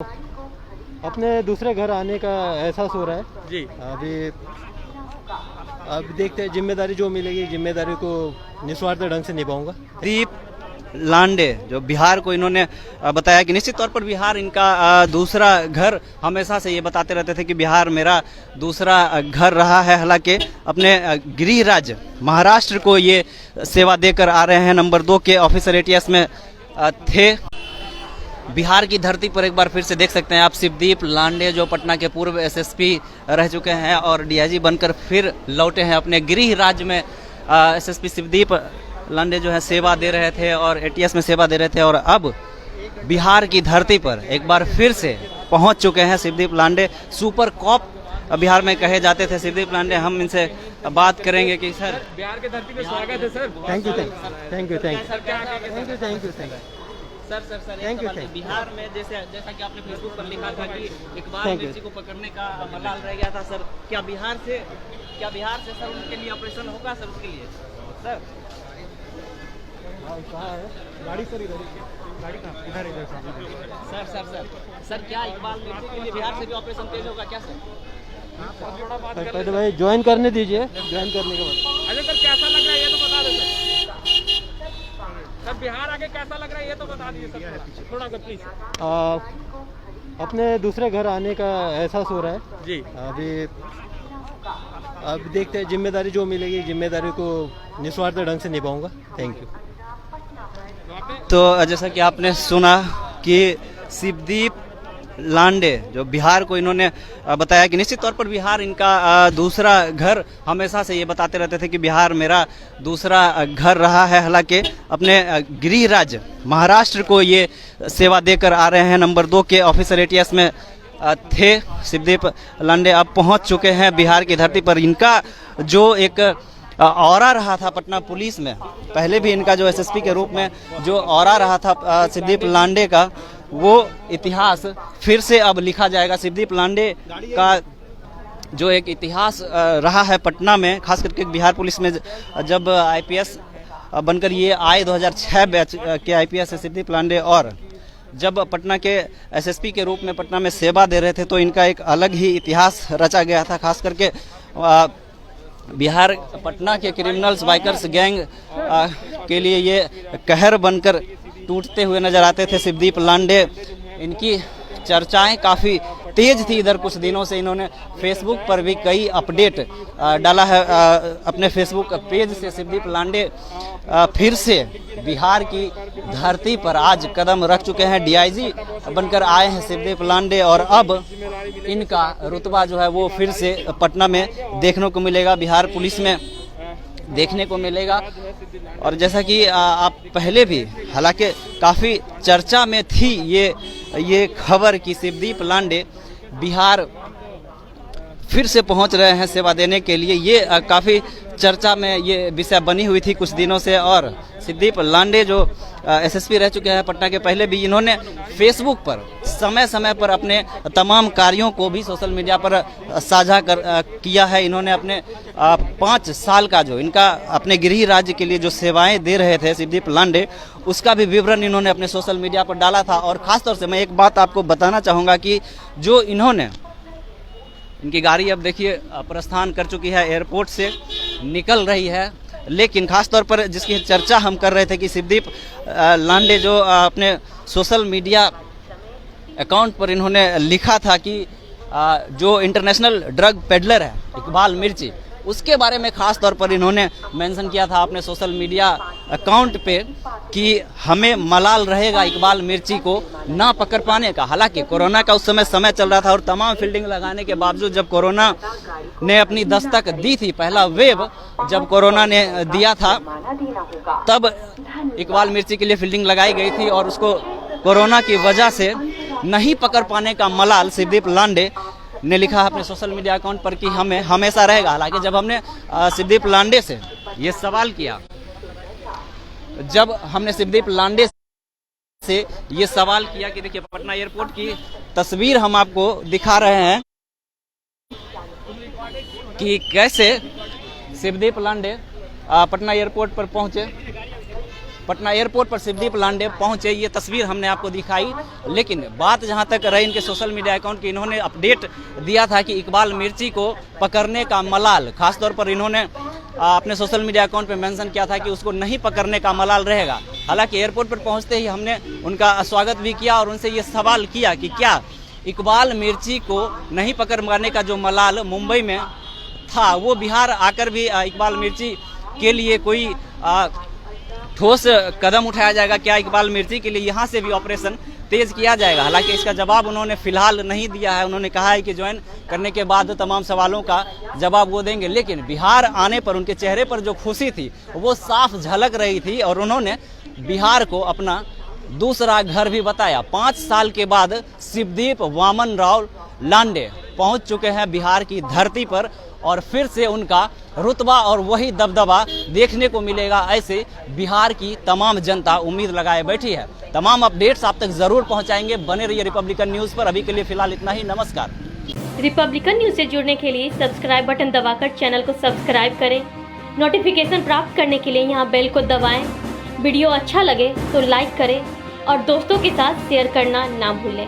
अपने दूसरे घर आने का एहसास हो रहा है जी। अब देखते हैं, जिम्मेदारी जो मिलेगी जिम्मेदारी को निस्वार्थ ढंग से निभाऊंगा। दीप लांडे जो बिहार को इन्होंने बताया कि निश्चित तौर पर बिहार इनका दूसरा घर, हमेशा से ये बताते रहते थे कि बिहार मेरा दूसरा घर रहा है। हालांकि अपने गृह राज्य महाराष्ट्र को ये सेवा देकर आ रहे हैं। नंबर 2 के ऑफिसर एटीएस में थे। बिहार की धरती पर एक बार फिर से देख सकते हैं आप शिवदीप लांडे जो पटना के पूर्व एसएसपी रह चुके हैं और डीआईजी बनकर फिर लौटे हैं अपने गृह राज्य में। एसएसपी शिवदीप लांडे जो है सेवा दे रहे थे और एटीएस में सेवा दे रहे थे और अब बिहार की धरती पर एक बार फिर से पहुंच चुके हैं शिवदीप लांडे। सुपर कॉप बिहार में कहे जाते थे शिवदीप लांडे। हम इनसे बात करेंगे कि सर बिहार की धरती पे स्वागत है sir. Thank you. Thank you. Bihar में जैसा कि आपने फेसबुक पर लिखा था कि इकबाल मिर्ची को पकड़ने का मलाल रह गया था सर, क्या बिहार से सर उनके लिए ऑपरेशन होगा सर? उसके लिए सर गाड़ी सर गाड़ी कहाँ इधर सर क्या इकबाल मिर्ची के लिए बिहार से भी ऑपरेशन तेज होगा क्या सर? पहले भाई ज्वाइन करने दीजिए, ज्वाइन करने के बाद। अच्छा सर, कैसा लग रहा है ये तो बता दो सर। बिहार आगे कैसा लग रहा है ये तो बता दीजिए सर, थोड़ा प्लीज। अपने दूसरे घर आने का एहसास हो रहा है जी। अब देखते हैं, जिम्मेदारी जो मिलेगी जिम्मेदारी को निस्वार्थ ढंग से निभाऊंगा। Thank you. तो जैसा कि आपने सुना कि शिवदीप लांडे जो बिहार को इन्होंने बताया कि निश्चित तौर पर बिहार इनका दूसरा घर, हमेशा से ये बताते रहते थे कि बिहार मेरा दूसरा घर रहा है। हालांकि अपने गृह राज्य महाराष्ट्र को ये सेवा देकर आ रहे हैं। नंबर 2 के ऑफिसर एटीएस में थे शिवदीप लांडे, अब पहुंच चुके हैं बिहार की धरती पर। इनका जो एक ऑरा रहा था पटना पुलिस में, पहले भी इनका जो एसएसपी के रूप में जो ऑरा रहा था शिवदीप लांडे का, वो इतिहास फिर से अब लिखा जाएगा। शिवदीप लांडे का जो एक इतिहास रहा है पटना में, खास करके बिहार पुलिस में जब आईपीएस बनकर ये आए, 2006 बैच के आईपीएस है शिवदीप लांडे, और जब पटना के एसएसपी के रूप में पटना में सेवा दे रहे थे तो इनका एक अलग ही इतिहास रचा गया था। खास करके बिहार पटना के क्रिमिनल्स बाइकर्स गैंग के लिए ये कहर बनकर टूटते हुए नजर आते थे शिवदीप लांडे। इनकी चर्चाएं काफ़ी तेज थी इधर कुछ दिनों से। इन्होंने फेसबुक पर भी कई अपडेट डाला है अपने फेसबुक पेज से। शिवदीप लांडे फिर से बिहार की धरती पर आज कदम रख चुके हैं। डीआईजी बनकर आए हैं शिवदीप लांडे और अब इनका रुतबा जो है वो फिर से पटना में देखने को मिलेगा, बिहार पुलिस में देखने को मिलेगा। और जैसा कि आप पहले भी हालांकि काफ़ी चर्चा में थी ये खबर कि शिवदीप लांडे बिहार फिर से पहुंच रहे हैं सेवा देने के लिए, ये काफ़ी चर्चा में ये विषय बनी हुई थी कुछ दिनों से। और शिवदीप लांडे जो एसएसपी रह चुके हैं पटना के, पहले भी इन्होंने फेसबुक पर समय समय पर अपने तमाम कार्यों को भी सोशल मीडिया पर साझा किया है। इन्होंने अपने 5 साल का जो इनका अपने गृह राज्य के लिए जो सेवाएं दे रहे थे शिवदीप लांडे, उसका भी विवरण इन्होंने अपने सोशल मीडिया पर डाला था। और ख़ासतौर से मैं एक बात आपको बताना चाहूँगा कि जो इनकी गाड़ी अब देखिए प्रस्थान कर चुकी है, एयरपोर्ट से निकल रही है। लेकिन खास तौर पर जिसकी चर्चा हम कर रहे थे कि शिवदीप लांडे जो अपने सोशल मीडिया अकाउंट पर इन्होंने लिखा था कि जो इंटरनेशनल ड्रग पेडलर है इकबाल मिर्ची, उसके बारे में खास तौर पर इन्होंने मेंशन किया था अपने सोशल मीडिया अकाउंट पे कि हमें मलाल रहेगा इकबाल मिर्ची को ना पकड़ पाने का। हालांकि कोरोना का उस समय चल रहा था और तमाम फील्डिंग लगाने के बावजूद जब कोरोना ने अपनी दस्तक दी थी, पहला वेव जब कोरोना ने दिया था, तब इकबाल मिर्ची के लिए फील्डिंग लगाई गई थी और उसको कोरोना की वजह से नहीं पकड़ पाने का मलाल शिवदीप लांडे ने लिखा अपने सोशल मीडिया अकाउंट पर कि हमें हमेशा रहेगा। हालांकि जब हमने शिवदीप लांडे से ये सवाल किया, जब हमने शिवदीप लांडे से ये सवाल किया कि देखिए पटना एयरपोर्ट की तस्वीर हम आपको दिखा रहे हैं कि कैसे शिवदीप लांडे पटना एयरपोर्ट पर पहुंचे। पटना एयरपोर्ट पर शिवदीप लांडे पहुंचे, ये तस्वीर हमने आपको दिखाई। लेकिन बात जहां तक रही इनके सोशल मीडिया अकाउंट की, इन्होंने अपडेट दिया था कि इकबाल मिर्ची को पकड़ने का मलाल, खासतौर पर इन्होंने अपने सोशल मीडिया अकाउंट पे मेंशन किया था कि उसको नहीं पकड़ने का मलाल रहेगा। हालांकि एयरपोर्ट पर पहुंचते ही हमने उनका स्वागत भी किया और उनसे ये सवाल किया कि क्या इकबाल मिर्ची को नहीं पकड़ पाने का जो मलाल मुंबई में था, वो बिहार आकर भी इकबाल मिर्ची के लिए कोई ठोस कदम उठाया जाएगा? क्या इकबाल मिर्ची के लिए यहाँ से भी ऑपरेशन तेज किया जाएगा? हालांकि इसका जवाब उन्होंने फिलहाल नहीं दिया है। उन्होंने कहा है कि ज्वाइन करने के बाद तमाम सवालों का जवाब वो देंगे। लेकिन बिहार आने पर उनके चेहरे पर जो खुशी थी वो साफ झलक रही थी और उन्होंने बिहार को अपना दूसरा घर भी बताया। 5 साल के बाद शिवदीप वामन राव लांडे पहुंच चुके हैं बिहार की धरती पर और फिर से उनका रुतबा और वही दबदबा देखने को मिलेगा, ऐसे बिहार की तमाम जनता उम्मीद लगाए बैठी है। तमाम अपडेट्स आप तक जरूर पहुंचाएंगे, बने रहिए रिपब्लिकन न्यूज़ पर। अभी के लिए फिलहाल इतना ही, नमस्कार। रिपब्लिकन न्यूज़ से जुड़ने के लिए सब्सक्राइब बटन दबाकर चैनल को सब्सक्राइब करें। नोटिफिकेशन प्राप्त करने के लिए यहाँ बेल को दबाएं। वीडियो अच्छा लगे तो लाइक करें और दोस्तों के साथ शेयर करना ना भूलें।